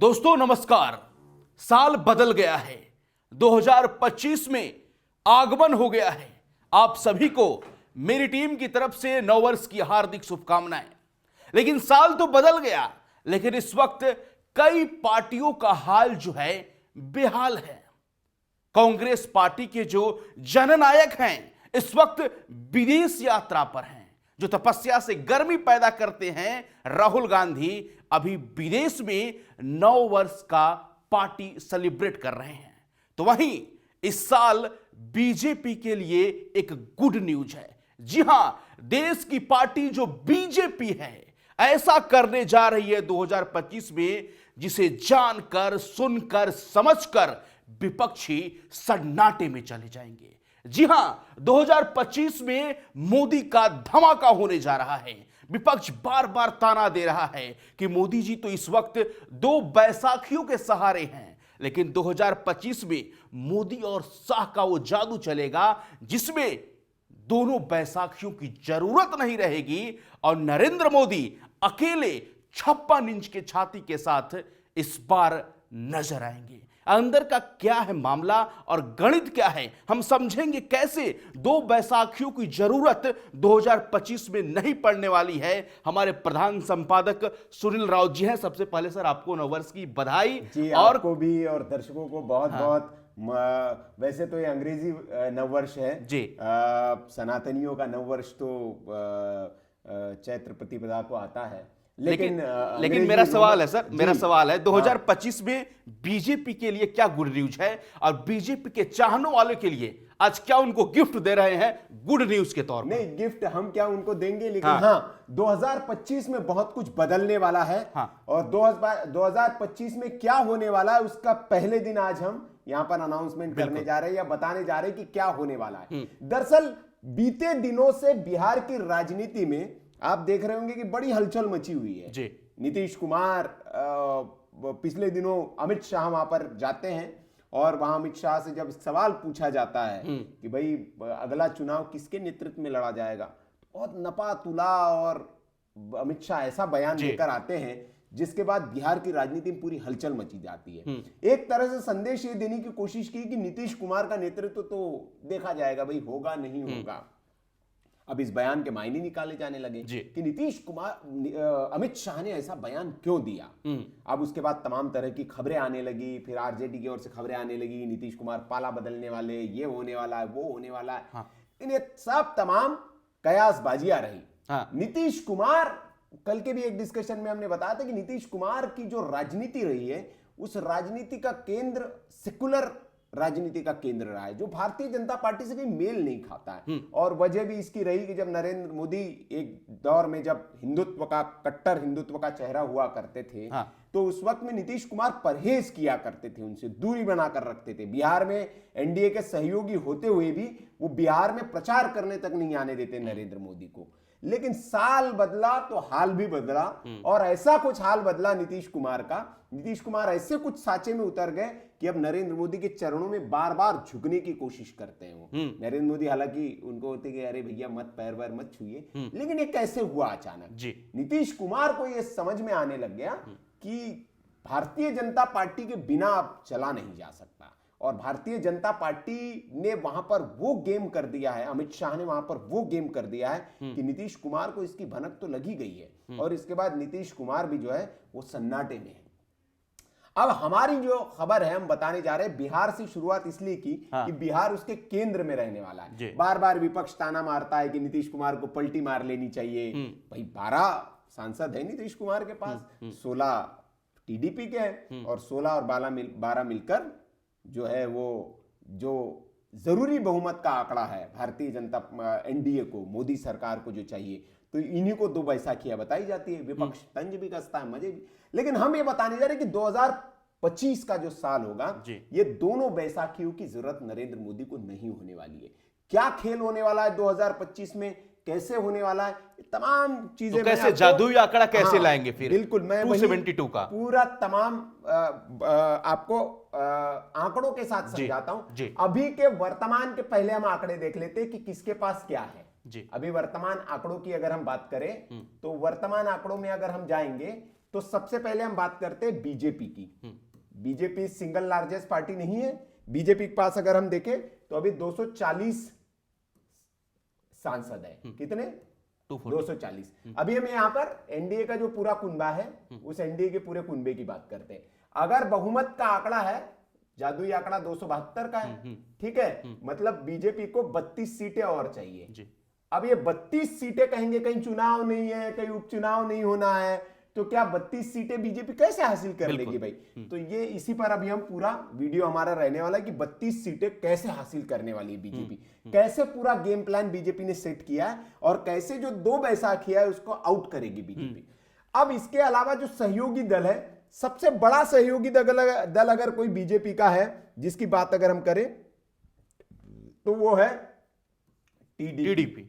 दोस्तों नमस्कार। साल बदल गया है, 2025 में आगमन हो गया है। आप सभी को मेरी टीम की तरफ से नववर्ष की हार्दिक शुभकामनाएं। लेकिन साल तो बदल गया, लेकिन इस वक्त कई पार्टियों का हाल जो है बेहाल है। कांग्रेस पार्टी के जो जननायक हैं इस वक्त विदेश यात्रा पर हैं। जो तपस्या से गर्मी पैदा करते हैं, राहुल गांधी अभी विदेश में नव वर्ष का पार्टी सेलिब्रेट कर रहे हैं। तो वहीं इस साल बीजेपी के लिए एक गुड न्यूज है। जी हां, देश की पार्टी जो बीजेपी है ऐसा करने जा रही है 2025 में जिसे जानकर, सुनकर, समझकर विपक्षी सन्नाटे में चले जाएंगे। जी हां, 2025 में मोदी का धमाका होने जा रहा है। विपक्ष बार बार ताना दे रहा है कि मोदी जी तो इस वक्त दो बैसाखियों के सहारे हैं, लेकिन 2025 में मोदी और शाह का वो जादू चलेगा जिसमें दोनों बैसाखियों की जरूरत नहीं रहेगी और नरेंद्र मोदी अकेले 56 इंच के छाती के साथ इस बार नजर आएंगे। अंदर का क्या है मामला और गणित क्या है, हम समझेंगे कैसे दो बैसाखियों की जरूरत 2025 में नहीं पड़ने वाली है। हमारे प्रधान संपादक सुनील राउत जी हैं। सबसे पहले सर आपको नववर्ष की बधाई। जी, और आपको भी और दर्शकों को बहुत बहुत। वैसे तो ये अंग्रेजी नववर्ष है जी। सनातनियों का नववर्ष तो चैत्र प्रतिपदा को आता है। लेकिन मेरा सवाल है सर, मेरा सवाल है 2025 में बीजेपी के लिए क्या गुड न्यूज है और बीजेपी के चाहने वालों के लिए आज क्या उनको गिफ्ट दे रहे हैं गुड न्यूज के तौर पर? नहीं, गिफ्ट हम क्या उनको देंगे, लेकिन हाँ 2025 में बहुत कुछ बदलने वाला है। और 2025 में क्या होने वाला है उसका पहले दिन आज हम यहां पर अनाउंसमेंट करने जा रहे हैं या बताने जा रहे हैं कि क्या होने वाला है। दरअसल बीते दिनों से बिहार की राजनीति में आप देख रहे होंगे कि बड़ी हलचल मची हुई है जी। नीतीश कुमार पिछले दिनों अमित शाह वहां पर जाते हैं और वहां अमित शाह से जब सवाल पूछा जाता है कि भाई अगला चुनाव किसके नेतृत्व में लड़ा जाएगा, बहुत नपा तुला और अमित शाह ऐसा बयान लेकर आते हैं जिसके बाद बिहार की राजनीति में पूरी हलचल मची जाती है। एक तरह से संदेश ये देने की कोशिश की कि नीतीश कुमार का नेतृत्व तो देखा जाएगा, भाई होगा नहीं होगा। अब इस बयान के मायने निकाले जाने लगे कि नीतीश कुमार अमित शाह ने ऐसा बयान क्यों दिया। अब उसके बाद तमाम तरह की खबरें आने लगी, फिर आरजेडी की ओर से खबरें आने लगी, नीतीश कुमार पाला बदलने वाले, ये होने वाला है, वो होने वाला है। इन्हें सब तमाम कयासबाजियां रही। नीतीश कुमार, कल के भी एक डिस्कशन में हमने बताया था कि नीतीश कुमार की जो राजनीति रही है उस राजनीति का केंद्र सेकुलर राजनीति का केंद्र रहा है, जो भारतीय जनता पार्टी से कहीं मेल नहीं खाता है। और वजह भी इसकी रही कि जब नरेंद्र मोदी एक दौर में जब हिंदुत्व का, कट्टर हिंदुत्व का चेहरा हुआ करते थे तो उस वक्त में नीतीश कुमार परहेज किया करते थे, उनसे दूरी बनाकर रखते थे। बिहार में एनडीए के सहयोगी होते हुए भी वो बिहार में प्रचार करने तक नहीं आने देते नरेंद्र मोदी को। लेकिन साल बदला तो हाल भी बदला, और ऐसा कुछ हाल बदला नीतीश कुमार का। नीतीश कुमार ऐसे कुछ साचे में उतर गए कि अब नरेंद्र मोदी के चरणों में बार बार झुकने की कोशिश करते हैं वो। नरेंद्र मोदी हालांकि उनको होते कि अरे भैया मत, पैर वैर मत छुइए, लेकिन ये कैसे हुआ अचानक जी। नीतीश कुमार को ये समझ में आने लग गया कि भारतीय जनता पार्टी के बिना अब चला नहीं जा सकता, और भारतीय जनता पार्टी ने वहां पर वो गेम कर दिया है, अमित शाह ने वहां पर वो गेम कर दिया है कि नीतीश कुमार को इसकी भनक तो लगी गई है। और इसके बाद नीतीश कुमार भी जो है वो सन्नाटे में है। अब हमारी जो खबर है हम बताने जा रहे हैं, बिहार से शुरुआत इसलिए की कि बिहार उसके केंद्र में रहने वाला है। बार बार विपक्ष ताना मारता है कि नीतीश कुमार को पलटी मार लेनी चाहिए। भाई 12 सांसद है नीतीश कुमार के पास, 16 टीडीपी के हैं और 16 और 12 मिलकर जो है वो जो जरूरी बहुमत का आंकड़ा है भारतीय जनता एनडीए को, मोदी सरकार को जो चाहिए, तो इन्हीं को दो बैसाखियां बताई जाती है। विपक्ष तंज भी कसता है, मजे भी। लेकिन हम ये बताने जा रहे हैं कि 2025 का जो साल होगा ये दोनों बैसाखियों की जरूरत नरेंद्र मोदी को नहीं होने वाली है। क्या खेल होने वाला है 2025 में, कैसे होने वाला है, तमाम चीजें, तो कैसे जादुई आंकड़ा कैसे लाएंगे फिर? बिल्कुल, मैं 272 का पूरा तमाम आपको आंकड़ों के साथ समझाता हूं। अभी के वर्तमान के पहले हम आंकड़े देख लेते हैं कि किसके पास क्या है जी। अभी वर्तमान आंकड़ों की अगर हम बात करें तो वर्तमान आंकड़ों में अगर हम जाएंगे तो सबसे पहले हम बात करते हैं बीजेपी की। बीजेपी सिंगल लार्जेस्ट पार्टी नहीं है। बीजेपी के पास अगर हम देखें तो अभी 240 सांसद है। कितने? 240। अभी हम यहां पर एनडीए का जो पूरा कुनबा है उस एनडीए के पूरे कुनबे की बात करते हैं। अगर बहुमत का आंकड़ा है, जादुई आंकड़ा 272 का है, ठीक है, मतलब बीजेपी को 32 सीटें और चाहिए जी। अब ये 32 सीटें कहेंगे कहीं चुनाव नहीं है, कहीं उपचुनाव नहीं होना है, तो क्या 32 सीटें बीजेपी कैसे हासिल कर लेगी भाई? तो ये इसी पर अभी हम पूरा वीडियो हमारा रहने वाला है कि 32 सीटें कैसे हासिल करने वाली है बीजेपी, कैसे पूरा गेम प्लान बीजेपी ने सेट किया है और कैसे जो 2 बैसाखी है उसको आउट करेगी बीजेपी। अब इसके अलावा जो सहयोगी दल है, सबसे बड़ा सहयोगी दल अगर कोई बीजेपी का है जिसकी बात अगर हम करें तो वो है टीडीपी।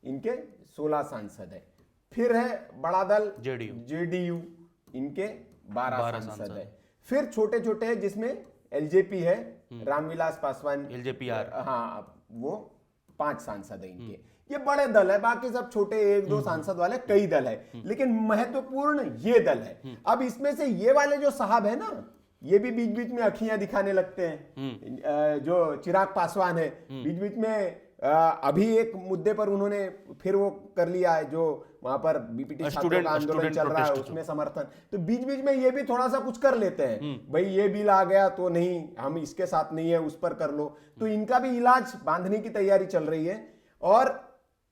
इनके 16 सांसद है। फिर है बड़ा दल जेडीयू, इनके 12 सांसद है। फिर छोटे छोटे हैं जिसमें एलजेपी है, रामविलास पासवान, एलजेपीआर, हाँ, वो 5 सांसद है इनके। ये बड़े दल है, बाकी सब छोटे 1-2 सांसद वाले कई दल है, लेकिन महत्वपूर्ण ये दल है। अब इसमें से ये वाले जो साहब है ना, ये भी बीच बीच में अखियां दिखाने लगते हैं। जो चिराग पासवान है, बीच बीच में अभी एक मुद्दे पर उन्होंने फिर वो कर लिया है, जो वहां पर बीपीटी छात्रों का आंदोलन चल रहा है उसमें समर्थन, तो बीच बीच में ये भी थोड़ा सा कुछ कर लेते हैं। भाई ये बिल आ गया तो नहीं, हम इसके साथ नहीं है, उस पर कर लो। तो इनका भी इलाज बांधने की तैयारी चल रही है। और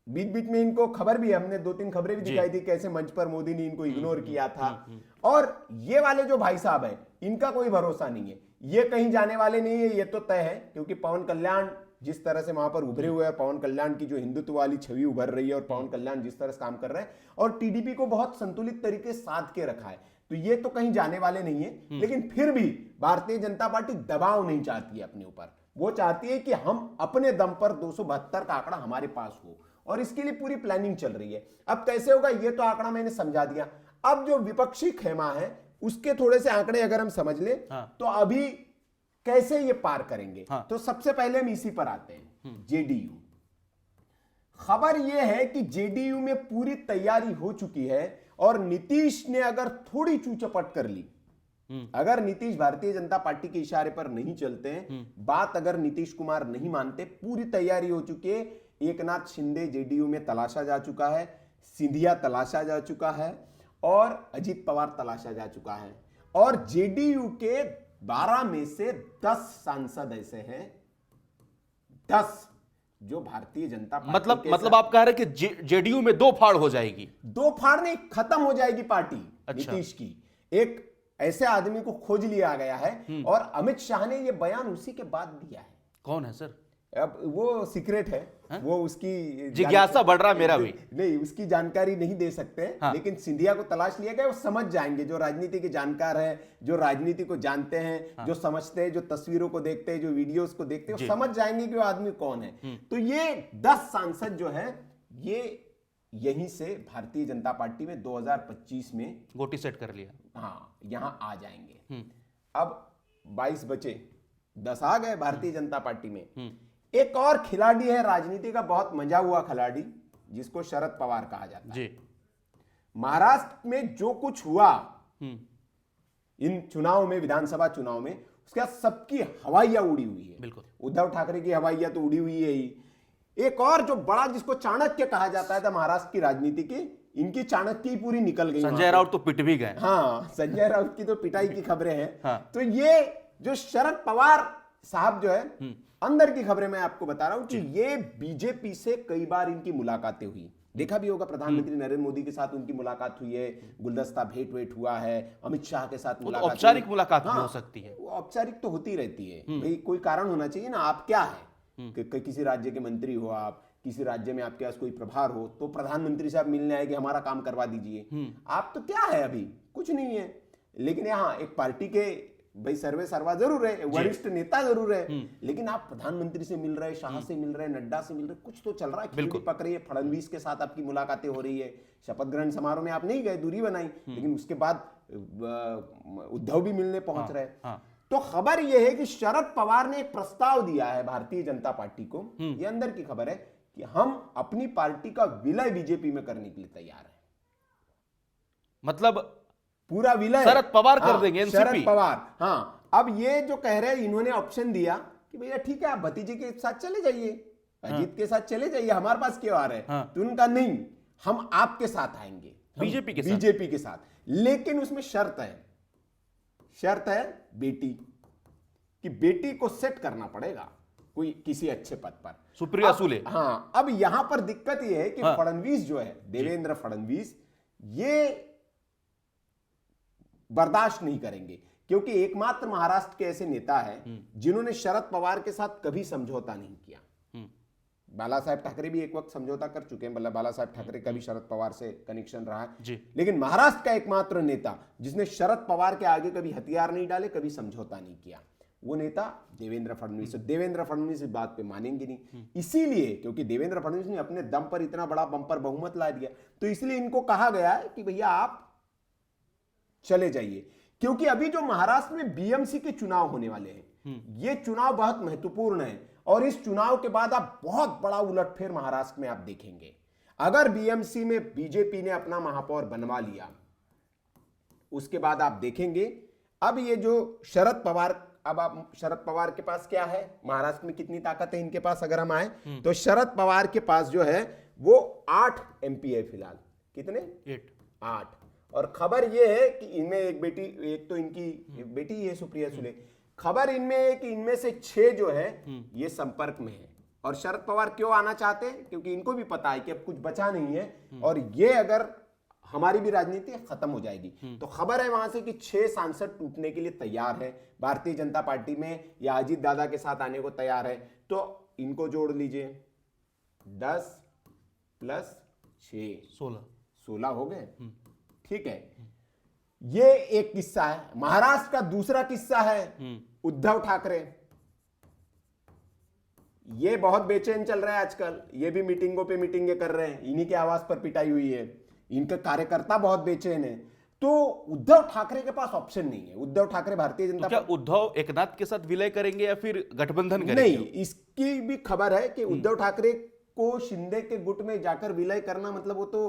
बीच बीच में इनको खबर भी, हमने 2-3 खबरें भी दिखाई थी कैसे मंच पर मोदी ने इनको इग्नोर किया था। और ये वाले जो भाई साहब है, इनका कोई भरोसा नहीं है, ये कहीं जाने वाले नहीं है, ये तो तय है। क्योंकि पवन कल्याण जिस तरह से वहां पर उभरे हुए हैं, पवन कल्याण की जो हिंदुत्व वाली छवि उभर रही है और पवन कल्याण जिस तरह से काम कर रहे हैं, और टीडीपी को बहुत संतुलित तरीके से साध के रखा है, तो ये तो कहीं जाने वाले नहीं है। लेकिन फिर भी भारतीय जनता पार्टी दबाव नहीं चाहती है अपने ऊपर। वो चाहती है कि हम अपने दम पर 272 का आंकड़ा हमारे पास हो, और इसके लिए पूरी प्लानिंग चल रही है। अब कैसे होगा ये तो आंकड़ा मैंने समझा दिया। अब जो विपक्षी खेमा है उसके थोड़े से आंकड़े अगर हम समझ ले तो अभी कैसे ये पार करेंगे। तो सबसे पहले हम इसी पर आते हैं, जेडीयू। खबर यह है कि जेडीयू में पूरी तैयारी हो चुकी है, और नीतीश ने अगर थोड़ी चूचपट कर ली, अगर नीतीश भारतीय जनता पार्टी के इशारे पर नहीं चलते हैं, बात अगर नीतीश कुमार नहीं मानते, पूरी तैयारी हो चुकी है। एकनाथ शिंदे जेडीयू में तलाशा जा चुका है, सिंधिया तलाशा जा चुका है, और अजित पवार तलाशा जा चुका है। और जेडीयू के 12 में से 10 सांसद ऐसे हैं, 10 जो भारतीय जनता पार्टी मतलब आप कह रहे हैं कि जेडीयू में 2 फाड़ हो जाएगी? 2 फाड़ नहीं, खत्म हो जाएगी पार्टी। अच्छा। नीतीश की एक ऐसे आदमी को खोज लिया गया है, और अमित शाह ने यह बयान उसी के बाद दिया है। कौन है सर? अब वो सीक्रेट है, वो उसकी जिज्ञासा बढ़ रहा मेरा भी, नहीं उसकी जानकारी नहीं दे सकते। लेकिन सिंधिया को तलाश लिया गया, वो समझ जाएंगे, जो राजनीति के जानकार है, जो राजनीति को जानते हैं, जो समझते हैं, जो तस्वीरों को देखते हैं, जो वीडियोस को देखते हैं, वो समझ जाएंगे कि वो आदमी कौन है। तो ये 10 सांसद जो है, ये यहीं से भारतीय जनता पार्टी में 2025 में गोटी सेट कर लिया, हाँ, यहां आ जाएंगे। अब 22 बचे, 10 आ गए भारतीय जनता पार्टी में। एक और खिलाड़ी है राजनीति का, बहुत मजा हुआ खिलाड़ी, जिसको शरद पवार कहा जाता है जी। महाराष्ट्र में जो कुछ हुआ इन चुनाव में, विधानसभा चुनाव में, उसके बाद सबकी हवाइयां उड़ी हुई है। बिल्कुल, उद्धव ठाकरे की हवाइयां तो उड़ी हुई है ही। एक और जो बड़ा, जिसको चाणक्य कहा जाता था महाराष्ट्र की राजनीति की, इनकी चाणक्य ही पूरी निकल गई। संजय राउत तो पिट भी गए। हाँ, संजय राउत की तो पिटाई की खबरें हैं। तो ये जो शरद पवार साहब जो है, अंदर की खबरें मैं आपको बता रहा हूं कि ये बीजेपी से कई बार इनकी मुलाकातें हुई, देखा भी होगा, प्रधानमंत्री नरेंद्र मोदी के साथ उनकी मुलाकात हुई है, गुलदस्ता भेंट वेट हुआ है, अमित शाह के साथ मुलाकात, औपचारिक मुलाकात भी हो सकती है। वो औपचारिक तो होती रहती है भाई, कोई कारण होना चाहिए ना। आप क्या है कि किसी राज्य के मंत्री हो, आप किसी राज्य में आपके पास कोई प्रभार हो, तो प्रधानमंत्री साहब मिलने आए कि हमारा काम करवा दीजिए। आप तो क्या है, अभी कुछ नहीं है। लेकिन यहाँ एक पार्टी के भाई सर्वे सर्वा जरूर है, वरिष्ठ नेता जरूर है, लेकिन आप प्रधानमंत्री से मिल रहे, शाह से मिल रहे, नड्डा से मिल रहे, कुछ तो चल रहा है, खिचड़ी पक रही है। फडणवीस के साथ आपकी मुलाकातें हो रही है, शपथ ग्रहण समारोह में आप नहीं गए, दूरी बनाई, लेकिन उसके बाद उद्धव भी मिलने पहुंच रहे। तो खबर यह है कि शरद पवार ने एक प्रस्ताव दिया है भारतीय जनता पार्टी को, यह अंदर की खबर है, कि हम अपनी पार्टी का विलय बीजेपी में करने के लिए तैयार है। मतलब पूरा विलय शरद पवार कर हाँ, देंगे, एनसीपी। शरद पवार। हाँ, अब ये जो कह रहे हैं, इन्होंने ऑप्शन दिया कि भैया ठीक है, आप भतीजे के साथ चले जाइए, अजीत के साथ चले जाइए, हमारे पास क्यों आ रहे हैं? तो उनका नहीं, हम आपके साथ आएंगे, बीजेपी के साथ। लेकिन उसमें शर्त है बेटी, कि बेटी को सेट करना पड़ेगा कोई किसी अच्छे पद पर, सुप्रिया सुले। हाँ, अब यहां पर दिक्कत यह है कि फडणवीस जो है, देवेंद्र फडणवीस, ये बर्दाश्त नहीं करेंगे, क्योंकि एकमात्र महाराष्ट्र के ऐसे नेता हैं जिन्होंने शरद पवार के साथ कभी समझौता नहीं किया। बाला साहेब ठाकरे भी एक वक्त समझौता कर चुके हैं, मतलब बाला साहेब ठाकरे का भी शरद पवार से कनेक्शन रहा है, लेकिन महाराष्ट्र का एकमात्र नेता जिसने शरद पवार के आगे कभी हथियार नहीं डाले, कभी समझौता नहीं किया, वो नेता देवेंद्र फडणवीस। देवेंद्र फडणवीस इस बात पे मानेंगे नहीं, इसीलिए क्योंकि देवेंद्र फडणवीस ने अपने दम पर इतना बड़ा बंपर बहुमत ला दिया, तो इसलिए इनको कहा गया है कि भैया आप चले जाइए। क्योंकि अभी जो महाराष्ट्र में बीएमसी के चुनाव होने वाले हैं, ये चुनाव बहुत महत्वपूर्ण है, और इस चुनाव के बाद आप बहुत बड़ा उलटफेर महाराष्ट्र में आप देखेंगे। अगर बीएमसी में बीजेपी ने अपना महापौर बनवा लिया, उसके बाद आप देखेंगे अब ये जो शरद पवार, अब आप शरद पवार के पास क्या है, महाराष्ट्र में कितनी ताकत है इनके पास, अगर हम आए तो शरद पवार के पास जो है वो 8 एमपी है फिलहाल। कितने? 8। और खबर ये है कि इनमें एक बेटी, एक तो इनकी बेटी है सुप्रिया सुले, खबर इनमें है कि इनमें से 6 जो है ये संपर्क में है। और शरद पवार क्यों आना चाहते हैं? क्योंकि इनको भी पता है कि अब कुछ बचा नहीं है, और ये अगर हमारी भी राजनीति खत्म हो जाएगी, तो खबर है वहां से कि 6 सांसद टूटने के लिए तैयार है, भारतीय जनता पार्टी में या अजीत दादा के साथ आने को तैयार है। तो इनको जोड़ लीजिए, 10 + 6 16 हो गए। ठीक है, ये एक किस्सा है। महाराष्ट्र का दूसरा किस्सा है उद्धव ठाकरे। ये बहुत बेचैन चल रहे हैं आजकल, ये भी मीटिंगों पे मीटिंगें कर रहे हैं, इन्हीं के आवाज पर पिटाई हुई है, इनके कार्यकर्ता बहुत बेचैन है। तो उद्धव ठाकरे के पास ऑप्शन नहीं है। उद्धव ठाकरे भारतीय जनता क्या उद्धव एकनाथ के साथ विलय करेंगे या फिर गठबंधन करेंगे? नहीं, इसकी भी खबर है कि उद्धव ठाकरे को शिंदे के गुट में जाकर विलय करना, मतलब वो तो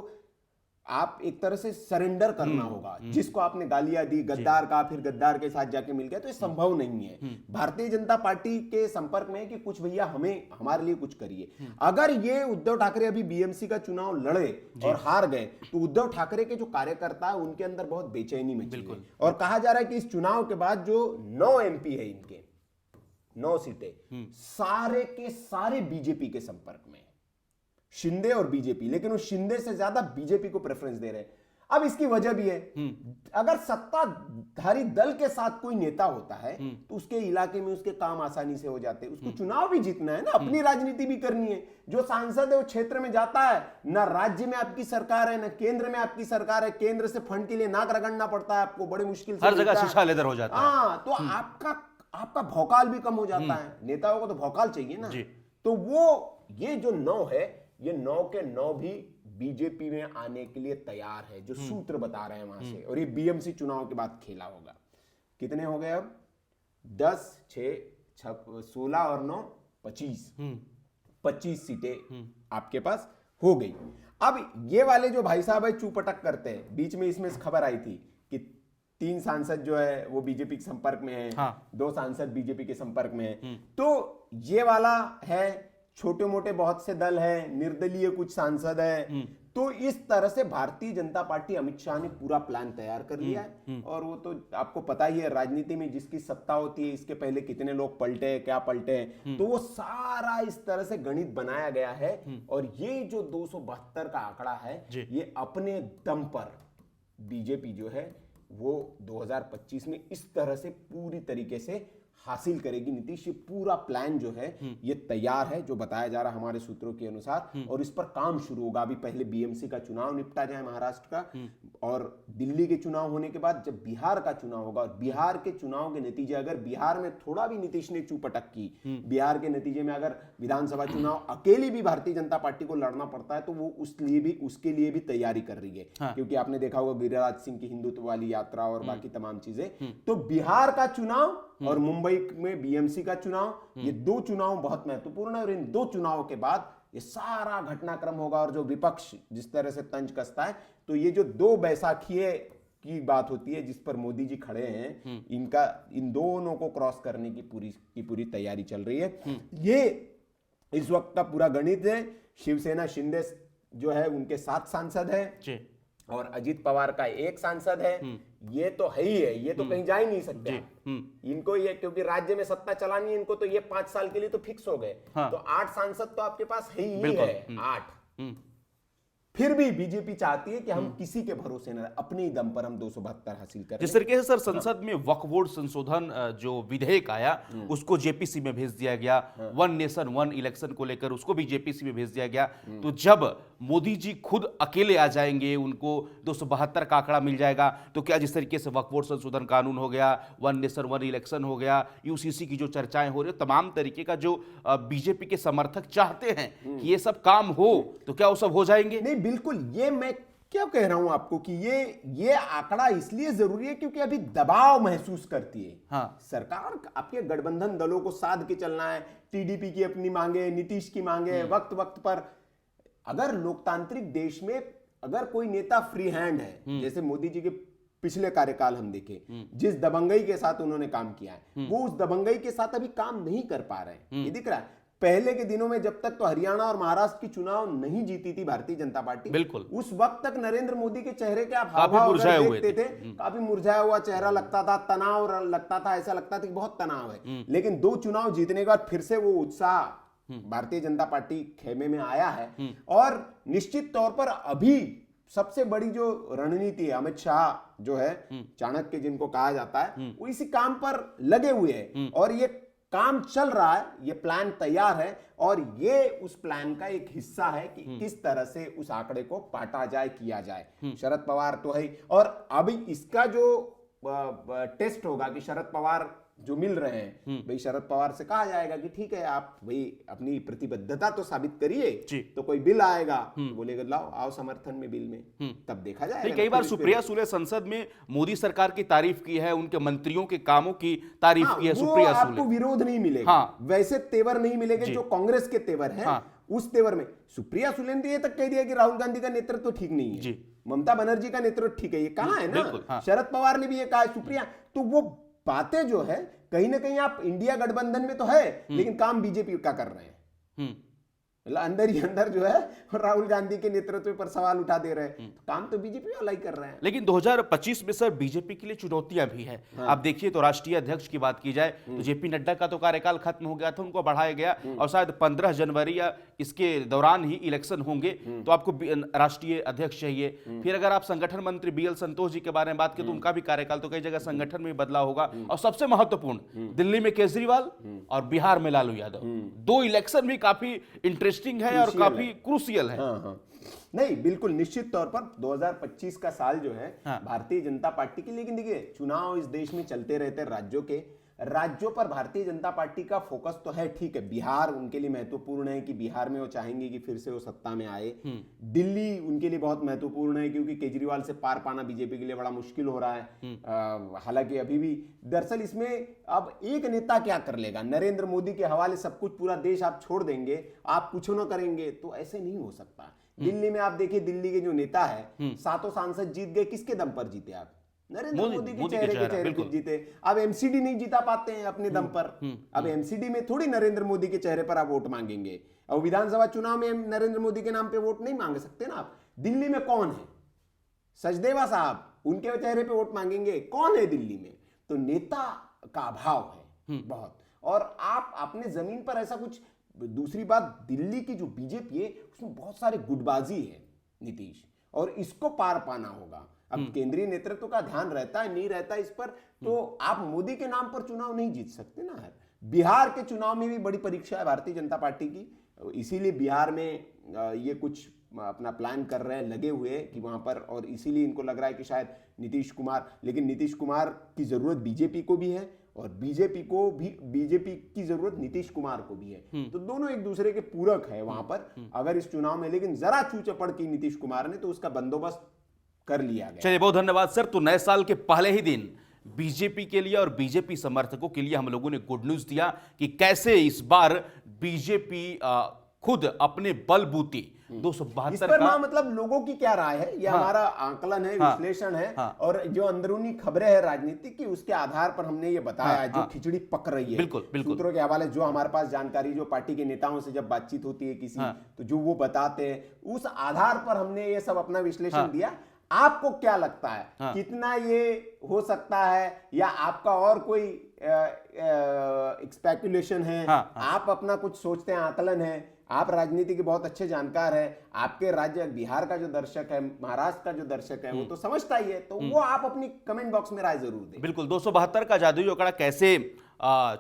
आप एक तरह से सरेंडर करना होगा। जिसको आपने गालियां दी, गद्दार का, फिर गद्दार के साथ जाके मिल गया, तो ये संभव नहीं है। भारतीय जनता पार्टी के संपर्क में है कि कुछ भैया हमें, हमारे लिए कुछ करिए। अगर ये उद्धव ठाकरे अभी बीएमसी का चुनाव लड़े और हार गए, तो उद्धव ठाकरे के जो कार्यकर्ता है उनके अंदर बहुत बेचैनी मची है। और कहा जा रहा है कि इस चुनाव के बाद जो 9 एमपी है, इनके 9 सीटें सारे के सारे बीजेपी के संपर्क में, शिंदे और बीजेपी, लेकिन उस शिंदे से ज्यादा बीजेपी को प्रेफरेंस दे रहे हैं। अब इसकी वजह भी है, अगर सत्ताधारी दल के साथ कोई नेता होता है तो उसके इलाके में उसके काम आसानी से हो जाते हैं। उसको चुनाव भी जीतना है ना, अपनी राजनीति भी करनी है। जो सांसद है वो क्षेत्र में जाता है, ना राज्य में आपकी सरकार है, ना केंद्र में आपकी सरकार है, केंद्र से फंड के लिए नाक रगड़ना पड़ता है आपको, बड़े मुश्किल से हर जगह शीशा लेदर हो जाता है। हाँ, तो आपका भौकाल भी कम हो जाता है। नेताओं को तो भौकाल चाहिए ना। तो वो ये जो 9 है, ये 9 के 9 भी बीजेपी में आने के लिए तैयार है, जो सूत्र बता रहे हैं वहां से। और ये बीएमसी चुनाव के बाद खेला होगा। कितने हो गए अब? 10, 6, 16 और 9 25 सीटें आपके पास हो गई। अब ये वाले जो भाई साहब है चूपटक करते हैं, बीच में इसमें खबर आई थी कि 3 सांसद जो है वो बीजेपी के संपर्क में है, 2 सांसद बीजेपी के संपर्क में है। तो ये वाला है, छोटे मोटे बहुत से दल हैं, निर्दलीय कुछ सांसद हैं। तो इस तरह से भारतीय जनता पार्टी, अमित शाह ने पूरा प्लान तैयार कर लिया है। और वो तो आपको पता ही है, राजनीति में जिसकी सत्ता होती है, इसके पहले कितने लोग पलटे, क्या पलटे, तो वो सारा इस तरह से गणित बनाया गया है। और ये जो 272 का आंकड़ा है, ये अपने दम पर बीजेपी जो है वो 2025 में इस तरह से पूरी तरीके से हासिल करेगी। नीतीश, ये पूरा प्लान जो है ये तैयार है, जो बताया जा रहा है हमारे सूत्रों के अनुसार, और इस पर काम शुरू होगा। अभी पहले बीएमसी का चुनाव निपटा जाए महाराष्ट्र का, और दिल्ली के चुनाव होने के बाद जब बिहार का चुनाव होगा, और बिहार के चुनाव के नतीजे, अगर बिहार में थोड़ा भी नीतीश ने चूपटक की, बिहार के नतीजे में अगर विधानसभा चुनाव अकेली भी भारतीय जनता पार्टी को लड़ना पड़ता है, तो वो उसके लिए भी तैयारी कर रही है। क्योंकि आपने देखा होगा गिरिराज सिंह की हिंदुत्व वाली यात्रा और बाकी तमाम चीजें। तो बिहार का चुनाव और मुंबई में बीएमसी का चुनाव, ये 2 चुनाव बहुत महत्वपूर्ण है। और इन 2 चुनावों के बाद ये सारा घटनाक्रम होगा और जो विपक्ष जिस तरह से तंज कसता है, तो ये जो 2 बैसाखी की बात होती है जिस पर मोदी जी खड़े हैं, इन दोनों को क्रॉस करने की पूरी तैयारी चल रही है। ये इस वक्त का पूरा गणित है। शिवसेना शिंदे जो है उनके 7 सांसद है और अजीत पवार का 1 सांसद है। ये तो है ही है, ये तो कहीं जा ही नहीं सकते इनको, ये क्योंकि राज्य में सत्ता चलानी है इनको, तो ये 5 साल के लिए तो फिक्स हो गए। तो 8 सांसद तो आपके पास है ही है, 8। फिर भी बीजेपी चाहती है कि हम किसी के भरोसे न, अपने ही दम पर हम 272 हासिल करें। जिस तरीके से सर संसद में वक्फ बोर्ड संशोधन जो विधेयक आया उसको जेपीसी में भेज दिया गया, 1 नेशन 1 इलेक्शन को लेकर उसको भी जेपीसी में भेज दिया गया। तो जब मोदी जी खुद अकेले आ जाएंगे, उनको 272 का आंकड़ा मिल जाएगा, तो क्या जिस तरीके से वक्फ बोर्ड संशोधन कानून हो गया, 1 नेशन 1 इलेक्शन हो गया, यूसीसी की जो चर्चाएं हो रही है, तमाम तरीके का जो बीजेपी के समर्थक चाहते हैं कि ये सब काम हो, तो क्या वो सब हो जाएंगे? नहीं, बिल्कुल। ये मैं क्या कह रहा हूं आपको कि ये आंकड़ा इसलिए जरूरी है क्योंकि अभी दबाव महसूस करती है सरकार। आपके गठबंधन दलों को साध के चलना है, टीडीपी की अपनी मांगे, नीतीश की मांगे, वक्त वक्त पर। अगर लोकतांत्रिक देश में अगर कोई नेता फ्री हैंड है, जैसे मोदी जी के पिछले कार्यकाल हम देखें, जिस दबंगई के साथ उन्होंने काम किया है, वो उस दबंगई के साथ अभी काम नहीं कर पा रहे हैं। ये दिख रहा है। पहले के दिनों में जब तक तो हरियाणा और महाराष्ट्र की चुनाव नहीं जीती थी भारतीय जनता पार्टी, बिल्कुल, उस वक्त तक नरेंद्र मोदी के चेहरे के आप हाव देखते थे, काफी मुरझाया हुआ चेहरा लगता था, तनाव लगता था, ऐसा लगता था कि बहुत तनाव है। लेकिन 2 चुनाव जीतने के बाद फिर से वो उत्साह भारतीय जनता पार्टी खेमे में आया है। और निश्चित तौर पर अभी सबसे बड़ी जो रणनीति है, अमित शाह जो है, चाणक्य जिनको कहा जाता है, वो इसी काम पर लगे हुए हैं और ये काम चल रहा है, ये प्लान तैयार है और ये उस प्लान का एक हिस्सा है कि किस तरह से उस आंकड़े को पाटा जाए, किया जाए। शरद पवार तो है और अभी इसका जो टेस्ट होगा कि शरद पवार जो मिल रहे हैं, भाई शरद पवार से कहा जाएगा कि ठीक है, आप भाई अपनी प्रतिबद्धता तो साबित करिए, तो कोई बिल आएगा, बोलेगा लाओ आओ समर्थन में बिल में, तब देखा जाएगा। कई बार सुप्रिया सुले संसद में मोदी सरकार की तारीफ की है, उनके मंत्रियों के कामों की तारीफ की है सुप्रिया सुले। आपको विरोध नहीं मिलेगा, वैसे तेवर नहीं मिलेगा जो कांग्रेस के तेवर है। उस तेवर में सुप्रिया सुले ने ये तक कह दिया कि राहुल गांधी का नेतृत्व ठीक नहीं है, ममता बनर्जी का नेतृत्व ठीक है, ये कहा है ना। शरद पवार ने भी ये कहा है, सुप्रिया। तो वो बातें जो है कहीं ना कहीं आप इंडिया गठबंधन में तो है, लेकिन काम बीजेपी का कर रहे हैं। अंदर ही अंदर जो है राहुल गांधी के नेतृत्व पर सवाल उठा दे रहे हैं, तो काम तो बीजेपी वाला ही कर रहे हैं। लेकिन 2025 में सर बीजेपी के लिए चुनौतियां भी है। आप देखिए तो राष्ट्रीय अध्यक्ष की बात की जाए तो जेपी नड्डा का तो कार्यकाल खत्म हो गया था, उनको बढ़ाया गया और शायद 15 जनवरी या इसके दौरान ही इलेक्शन होंगे, तो आपको राष्ट्रीय अध्यक्ष चाहिए। फिर अगर आप संगठन मंत्री बीएल संतोष जी के बारे में बात करें तो उनका भी कार्यकाल तो कई जगह संगठन में बदलाव होगा। और सबसे महत्वपूर्ण, दिल्ली में केजरीवाल और बिहार में लालू यादव, 2 इलेक्शन भी काफी इंटरेस्टिंग है और काफी क्रूशियल है। नहीं, बिल्कुल निश्चित तौर पर 2025 का साल जो है भारतीय जनता पार्टी की, लेकिन देखिए चुनाव इस देश में चलते रहते हैं, राज्यों पर भारतीय जनता पार्टी का फोकस तो है, ठीक है। बिहार उनके लिए महत्वपूर्ण है कि बिहार में वो चाहेंगे कि फिर से वो सत्ता में आए। दिल्ली उनके लिए बहुत महत्वपूर्ण है क्योंकि केजरीवाल से पार पाना बीजेपी के लिए बड़ा मुश्किल हो रहा है। हालांकि अभी भी दरअसल इसमें अब एक नेता क्या कर लेगा, नरेंद्र मोदी के हवाले सब कुछ, पूरा देश आप छोड़ देंगे, आप कुछ न करेंगे, तो ऐसे नहीं हो सकता। दिल्ली में आप देखिए, दिल्ली के जो नेता है 7 सांसद जीत गए, किसके दम पर जीते आप? नरेंद्र मोदी के चेहरे पे जीते। अब एमसीडी नहीं जीता पाते हैं अपने दम पर, अब एमसीडी में थोड़ी नरेंद्र मोदी के चेहरे पर आप वोट मांगेंगे। और विधानसभा चुनाव में नरेंद्र मोदी के नाम पे वोट नहीं मांग सकते ना आप। दिल्ली में कौन है? सचदेवा साहब, उनके चेहरे पे वोट मांगेंगे? कौन है दिल्ली में? तो नेता का अभाव है बहुत। और आप अपने जमीन पर ऐसा कुछ, दूसरी बात, दिल्ली की जो बीजेपी है उसमें बहुत सारे गुटबाजी है नीतीश, और इसको पार पाना होगा। अब केंद्रीय नेतृत्व का ध्यान रहता है नहीं रहता इस पर, तो आप मोदी के नाम पर चुनाव नहीं जीत सकते ना। बिहार के चुनाव में भी बड़ी परीक्षा है भारतीय जनता पार्टी की, इसीलिए बिहार में ये कुछ अपना प्लान कर रहे हैं, लगे हुए कि वहां पर, और इसीलिए इनको लग रहा है कि शायद नीतीश कुमार, लेकिन नीतीश कुमार की जरूरत बीजेपी को भी है और बीजेपी की जरूरत नीतीश कुमार को भी है। तो दोनों एक दूसरे के पूरक है वहां पर अगर इस चुनाव में। लेकिन जरा चू चपड़ की नीतीश कुमार ने, तो उसका बंदोबस्त कर लिया गया। चलिए, बहुत धन्यवाद सर। तो नए साल के पहले ही दिन बीजेपी के लिए और बीजेपी समर्थकों के लिए हम लोगों ने गुड न्यूज दिया कि कैसे इस बार बीजेपी खुद अपने बलबूते इस 272 पर का मतलब लोगों की क्या राय है, ये हमारा आकलन है, विश्लेषण है, और जो अंदरूनी खबरें हैं राजनीति की, उसके आधार पर हमने ये बताया है, जो खिचड़ी पक रही है। बिल्कुल, बिल्कुल। सूत्रों के हवाले जो हमारे पास जानकारी, जो पार्टी के नेताओं से जब बातचीत होती है किसी, तो जो वो बताते हैं, उस आधार पर हमने ये सब अपना विश्लेषण दिया। आपको क्या लगता है, कितना ये हो सकता है, या आपका और कोई स्पेकुलेशन है? आप अपना कुछ सोचते हैं, आकलन है? आप राजनीति के बहुत अच्छे जानकार हैं, आपके राज्य बिहार का जो दर्शक है, महाराष्ट्र का जो दर्शक है, वो तो समझता ही है, तो वो आप अपनी कमेंट बॉक्स में राय जरूर दें। बिल्कुल 272 का जादुई आंकड़ा कैसे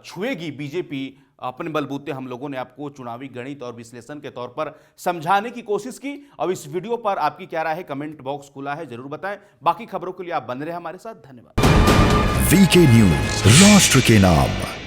छुएगी बीजेपी, अपने बलबूते हम लोगों ने आपको चुनावी गणित और विश्लेषण के तौर पर समझाने की कोशिश की। अब इस वीडियो पर आपकी क्या राय है, कमेंट बॉक्स खुला है, जरूर बताएं। बाकी खबरों के लिए आप बने रहे हमारे साथ। धन्यवाद। वीके न्यूज, राष्ट्र के नाम।